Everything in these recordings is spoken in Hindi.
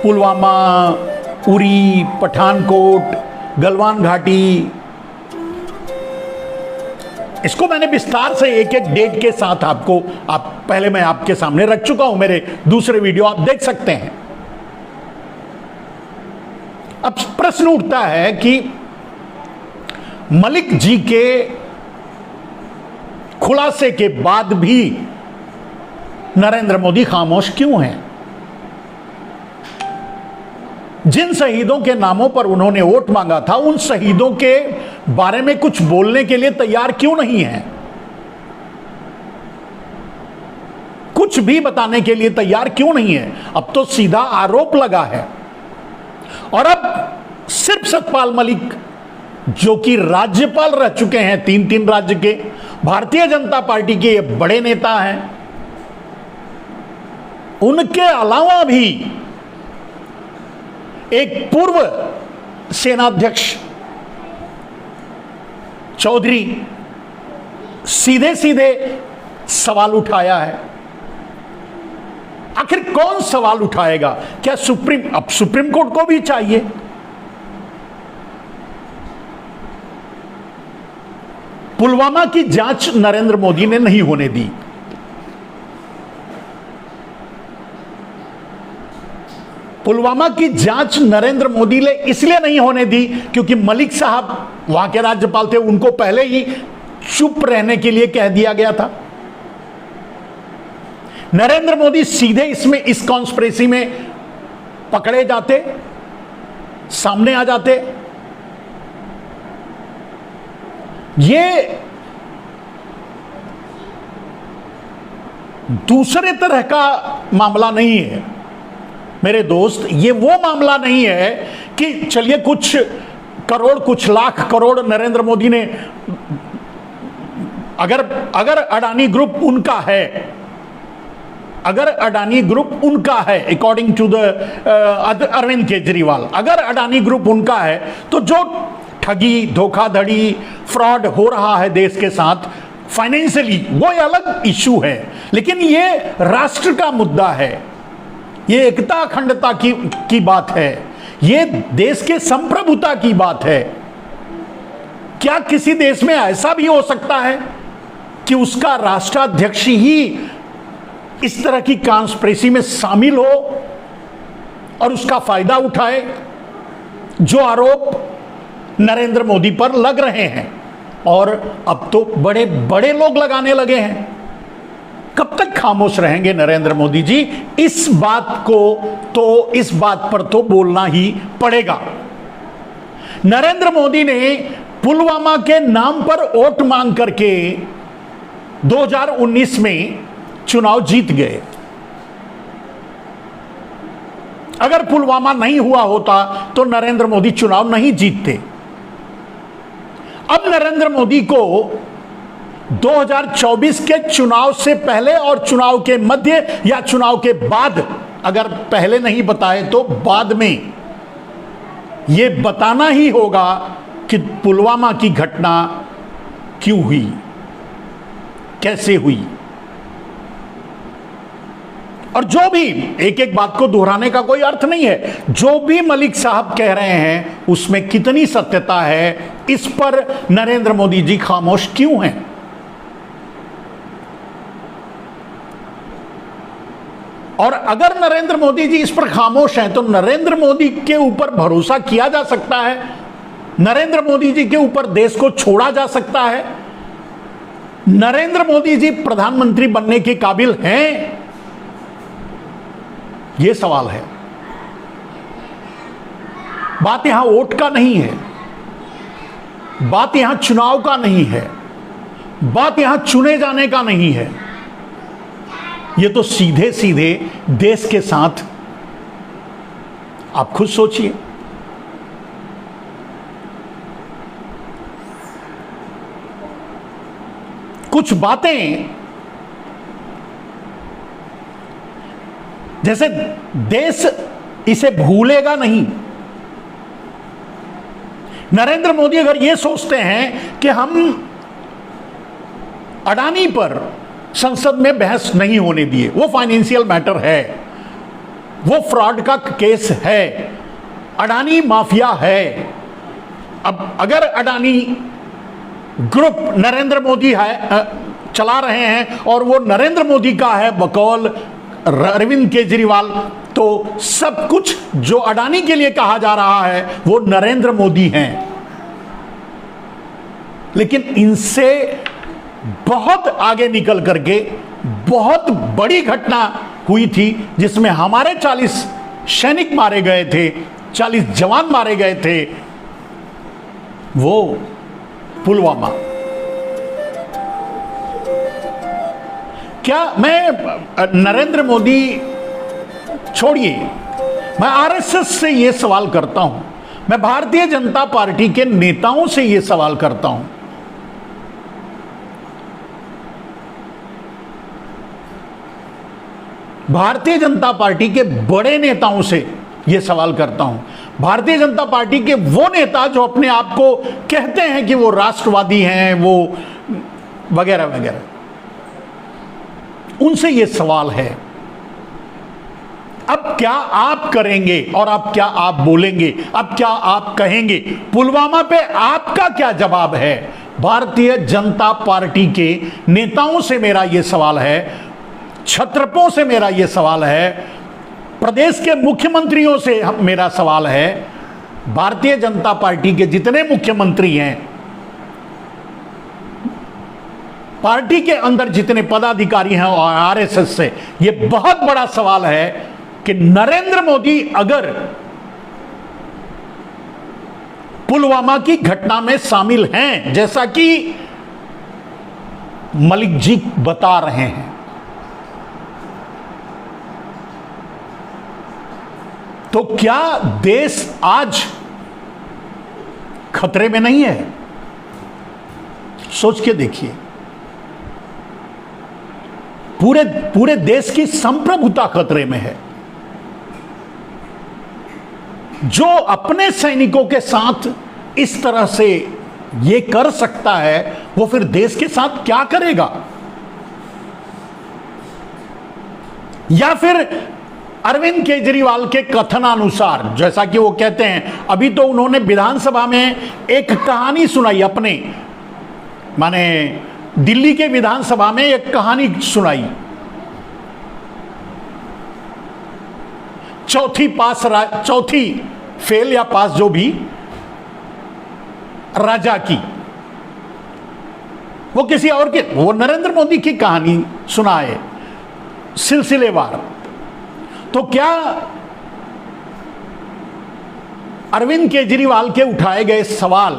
पुलवामा, उरी, पठानकोट, गलवान घाटी, इसको मैंने विस्तार से एक एक डेट के साथ पहले मैं आपके सामने रख चुका हूं, मेरे दूसरे वीडियो आप देख सकते हैं। अब प्रश्न उठता है कि मलिक जी के खुलासे के बाद भी नरेंद्र मोदी खामोश क्यों हैं? जिन शहीदों के नामों पर उन्होंने वोट मांगा था, उन शहीदों के बारे में कुछ बोलने के लिए तैयार क्यों नहीं है? कुछ भी बताने के लिए तैयार क्यों नहीं है? अब तो सीधा आरोप लगा है। और अब सिर्फ सतपाल मलिक, जो कि राज्यपाल रह चुके हैं 3 राज्य के, भारतीय जनता पार्टी के ये बड़े नेता हैं, उनके अलावा भी एक पूर्व सेनाध्यक्ष चौधरी सीधे सीधे सवाल उठाया है। आखिर कौन सवाल उठाएगा? क्या सुप्रीम कोर्ट को भी चाहिए? पुलवामा की जांच नरेंद्र मोदी ने नहीं होने दी। पुलवामा की जांच नरेंद्र मोदी ने इसलिए नहीं होने दी क्योंकि मलिक साहब वहां के राज्यपाल थे, उनको पहले ही चुप रहने के लिए कह दिया गया था। नरेंद्र मोदी सीधे इस कॉन्स्पिरेसी में पकड़े जाते, सामने आ जाते। ये दूसरे तरह का मामला नहीं है मेरे दोस्त। ये वो मामला नहीं है कि चलिए कुछ करोड़, कुछ लाख करोड़ नरेंद्र मोदी ने, अगर अडानी ग्रुप उनका है, अगर अडानी ग्रुप उनका है according to the Arvind Kejriwal, अगर अडानी ग्रुप उनका है तो जो ठगी, धोखाधड़ी, फ्रॉड हो रहा है देश के साथ फाइनेंशियली, वो अलग इश्यू है। लेकिन ये राष्ट्र का मुद्दा है, ये एकता अखंडता की बात है, ये देश के संप्रभुता की बात है। क्या किसी देश में ऐसा भी हो सकता है कि उसका राष्ट्राध्यक्ष ही इस तरह की कॉन्स्पिरेसी में शामिल हो और उसका फायदा उठाए? जो आरोप नरेंद्र मोदी पर लग रहे हैं, और अब तो बड़े बड़े लोग लगाने लगे हैं। कब तक खामोश रहेंगे नरेंद्र मोदी जी? इस बात पर तो बोलना ही पड़ेगा। नरेंद्र मोदी ने पुलवामा के नाम पर वोट मांग करके 2019 में चुनाव जीत गए। अगर पुलवामा नहीं हुआ होता तो नरेंद्र मोदी चुनाव नहीं जीतते। अब नरेंद्र मोदी को 2024 के चुनाव से पहले और चुनाव के मध्य या चुनाव के बाद, अगर पहले नहीं बताए तो बाद में यह बताना ही होगा कि पुलवामा की घटना क्यों हुई, कैसे हुई। और जो भी, एक एक बात को दोहराने का कोई अर्थ नहीं है, जो भी मलिक साहब कह रहे हैं उसमें कितनी सत्यता है, इस पर नरेंद्र मोदी जी खामोश क्यों हैं? और अगर नरेंद्र मोदी जी इस पर खामोश हैं तो नरेंद्र मोदी के ऊपर भरोसा किया जा सकता है? नरेंद्र मोदी जी के ऊपर देश को छोड़ा जा सकता है? नरेंद्र मोदी जी प्रधानमंत्री बनने के काबिल हैं? यह सवाल है। बात यहां वोट का नहीं है, बात यहां चुनाव का नहीं है, बात यहां चुने जाने का नहीं है। यह तो सीधे सीधे देश के साथ, आप खुद सोचिए। कुछ बातें जैसे देश इसे भूलेगा नहीं। नरेंद्र मोदी अगर यह सोचते हैं कि हम अडानी पर संसद में बहस नहीं होने दिए, वो फाइनेंशियल मैटर है, वो फ्रॉड का केस है, अडानी माफिया है। अब अगर अडानी ग्रुप नरेंद्र मोदी है चला रहे हैं और वो नरेंद्र मोदी का है बकौल अरविंद केजरीवाल, तो सब कुछ जो अडानी के लिए कहा जा रहा है वो नरेंद्र मोदी हैं। लेकिन इनसे बहुत आगे निकल करके बहुत बड़ी घटना हुई थी जिसमें हमारे 40 सैनिक मारे गए थे, 40 जवान मारे गए थे, वो पुलवामा। क्या मैं नरेंद्र मोदी छोड़िए, मैं आरएसएस से यह सवाल करता हूं, मैं भारतीय जनता पार्टी के नेताओं से यह सवाल करता हूं, भारतीय जनता पार्टी के बड़े नेताओं से यह सवाल करता हूं, भारतीय जनता पार्टी के वो नेता जो अपने आप को कहते हैं कि वो राष्ट्रवादी हैं, वो वगैरह वगैरह, उनसे यह सवाल है, अब क्या आप करेंगे और अब क्या आप बोलेंगे, अब क्या आप कहेंगे? पुलवामा पे आपका क्या जवाब है? भारतीय जनता पार्टी के नेताओं से मेरा यह सवाल है, छत्रपों से मेरा यह सवाल है, प्रदेश के मुख्यमंत्रियों से मेरा सवाल है, भारतीय जनता पार्टी के जितने मुख्यमंत्री हैं, पार्टी के अंदर जितने पदाधिकारी हैं और आरएसएस से यह बहुत बड़ा सवाल है कि नरेंद्र मोदी अगर पुलवामा की घटना में शामिल हैं, जैसा कि मलिक जी बता रहे हैं, तो क्या देश आज खतरे में नहीं है? सोच के देखिए, पूरे देश की संप्रभुता खतरे में है। जो अपने सैनिकों के साथ इस तरह से ये कर सकता है, वो फिर देश के साथ क्या करेगा? या फिर अरविंद केजरीवाल के कथनानुसार, जैसा कि वो कहते हैं, अभी तो उन्होंने विधानसभा में एक कहानी सुनाई, अपने माने दिल्ली के विधानसभा में एक कहानी सुनाई, चौथी फेल या पास जो भी राजा की, वो किसी और के, वो नरेंद्र मोदी की कहानी सुनाए सिलसिलेवार। तो क्या अरविंद केजरीवाल के उठाए गए सवाल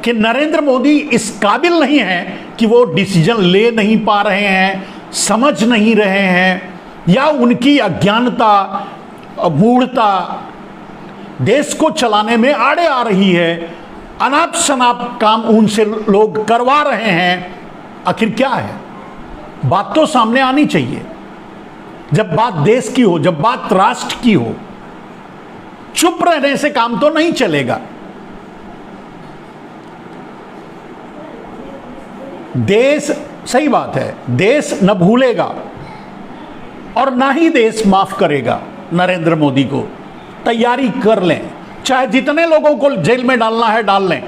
कि नरेंद्र मोदी इस काबिल नहीं है कि वो डिसीजन ले नहीं पा रहे हैं, समझ नहीं रहे हैं, या उनकी अज्ञानता मूढ़ता देश को चलाने में आड़े आ रही है, अनाप शनाप काम उनसे लोग करवा रहे हैं, आखिर क्या है? बात तो सामने आनी चाहिए। जब बात देश की हो, जब बात राष्ट्र की हो, चुप रहने से काम तो नहीं चलेगा। देश, सही बात है, देश न भूलेगा और ना ही देश माफ करेगा नरेंद्र मोदी को। तैयारी कर लें, चाहे जितने लोगों को जेल में डालना है डाल लें,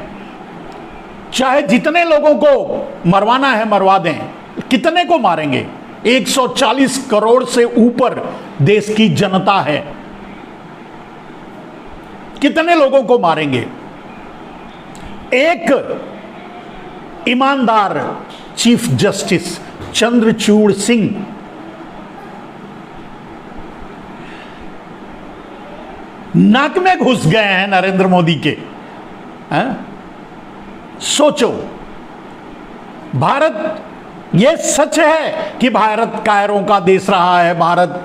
चाहे जितने लोगों को मरवाना है मरवा दें। कितने को मारेंगे? 140 करोड़ से ऊपर देश की जनता है, कितने लोगों को मारेंगे? एक ईमानदार चीफ जस्टिस चंद्रचूड़ सिंह नाक में घुस गए हैं नरेंद्र मोदी के, हैं? सोचो, भारत, यह सच है कि भारत कायरों का देश रहा है, भारत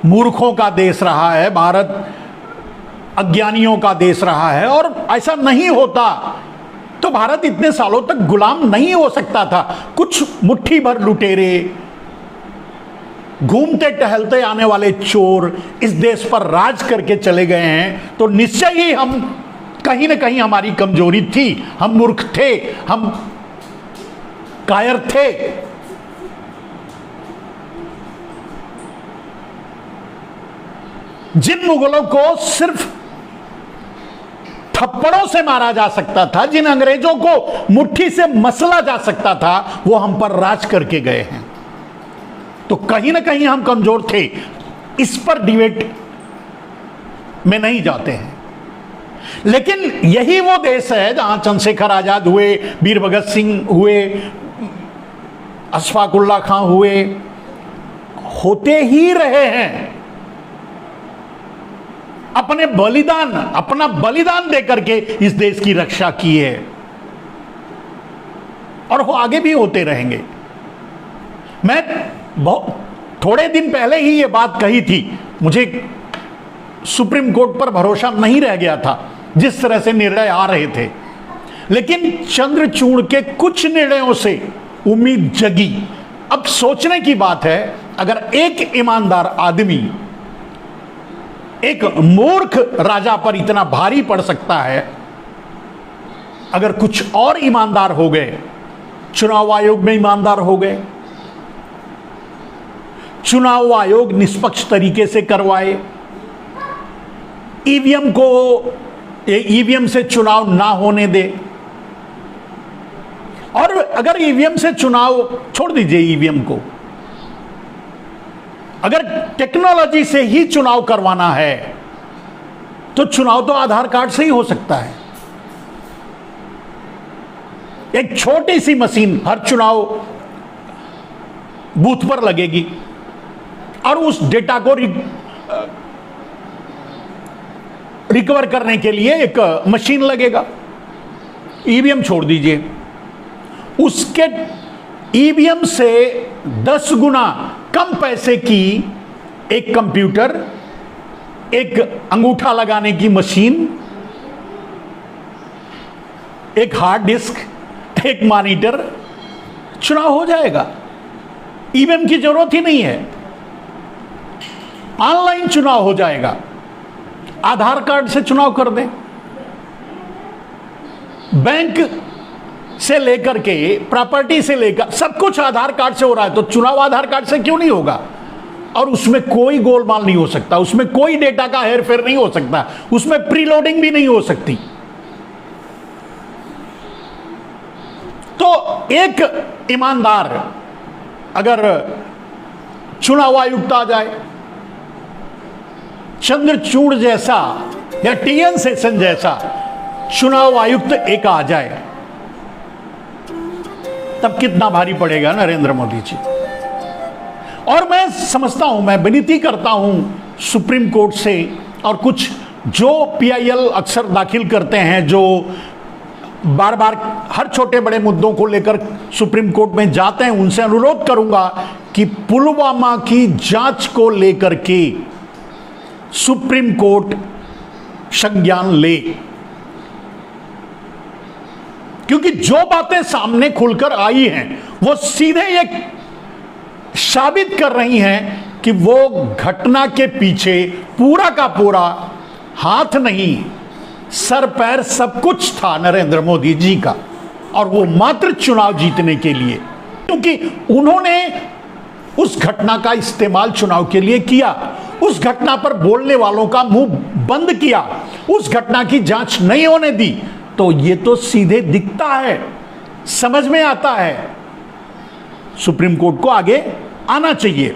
मूर्खों का देश रहा है, भारत अज्ञानियों का देश रहा है, और ऐसा नहीं होता तो भारत इतने सालों तक गुलाम नहीं हो सकता था। कुछ मुट्ठी भर लुटेरे, घूमते टहलते आने वाले चोर इस देश पर राज करके चले गए हैं, तो निश्चय ही हम कहीं ना कहीं हमारी कमजोरी थी, हम मूर्ख थे, हम कायर थे। जिन मुगलों को सिर्फ थप्पड़ों से मारा जा सकता था, जिन अंग्रेजों को मुट्ठी से मसला जा सकता था, वो हम पर राज करके गए हैं। तो कहीं ना कहीं हम कमजोर थे, इस पर डिबेट में नहीं जाते हैं। लेकिन यही वो देश है जहां चंद्रशेखर आजाद हुए, वीर भगत सिंह हुए, अशफाक उल्लाह खां हुए, होते ही रहे हैं। अपना बलिदान देकर के इस देश की रक्षा की है, और वो आगे भी होते रहेंगे। मैं थोड़े दिन पहले ही ये बात कही थी, मुझे सुप्रीम कोर्ट पर भरोसा नहीं रह गया था जिस तरह से निर्णय आ रहे थे, लेकिन चंद्रचूड़ के कुछ निर्णयों से उम्मीद जगी। अब सोचने की बात है, अगर एक ईमानदार आदमी एक मूर्ख राजा पर इतना भारी पड़ सकता है, अगर कुछ और ईमानदार हो गए, चुनाव आयोग में ईमानदार हो गए, चुनाव आयोग निष्पक्ष तरीके से करवाए, ईवीएम से चुनाव ना होने दे, और अगर ईवीएम से चुनाव छोड़ दीजिए, ईवीएम को अगर टेक्नोलॉजी से ही चुनाव करवाना है तो चुनाव तो आधार कार्ड से ही हो सकता है। एक छोटी सी मशीन हर चुनाव बूथ पर लगेगी और उस डेटा को रिकवर करने के लिए एक मशीन लगेगा। ईवीएम छोड़ दीजिए, उसके ईवीएम से 10 गुना कम पैसे की एक कंप्यूटर, एक अंगूठा लगाने की मशीन, एक हार्ड डिस्क, एक मॉनिटर, चुनाव हो जाएगा। ईवीएम की जरूरत ही नहीं है, ऑनलाइन चुनाव हो जाएगा। आधार कार्ड से चुनाव कर दें, बैंक से लेकर के प्रॉपर्टी से लेकर सब कुछ आधार कार्ड से हो रहा है, तो चुनाव आधार कार्ड से क्यों नहीं होगा? और उसमें कोई गोलमाल नहीं हो सकता, उसमें कोई डेटा का हेरफेर नहीं हो सकता, उसमें प्रीलोडिंग भी नहीं हो सकती। तो एक ईमानदार अगर चुनाव आयुक्त आ जाए, चंद्रचूड़ जैसा या टीएन सेशन जैसा चुनाव आयुक्त एक आ जाए, तब कितना भारी पड़ेगा नरेंद्र मोदी जी। और मैं समझता हूं, मैं विनती करता हूं सुप्रीम कोर्ट से, और कुछ जो पीआईएल अक्सर दाखिल करते हैं, जो बार बार हर छोटे बड़े मुद्दों को लेकर सुप्रीम कोर्ट में जाते हैं, उनसे अनुरोध करूंगा कि पुलवामा की जांच को लेकर के सुप्रीम कोर्ट संज्ञान ले, क्योंकि जो बातें सामने खुलकर आई हैं वो सीधे ये साबित कर रही हैं कि वो घटना के पीछे पूरा का पूरा हाथ नहीं, सर पैर सब कुछ था नरेंद्र मोदी जी का, और वो मात्र चुनाव जीतने के लिए, क्योंकि उन्होंने उस घटना का इस्तेमाल चुनाव के लिए किया, उस घटना पर बोलने वालों का मुंह बंद किया, उस घटना की जांच नहीं होने दी। तो ये तो सीधे दिखता है, समझ में आता है, सुप्रीम कोर्ट को आगे आना चाहिए।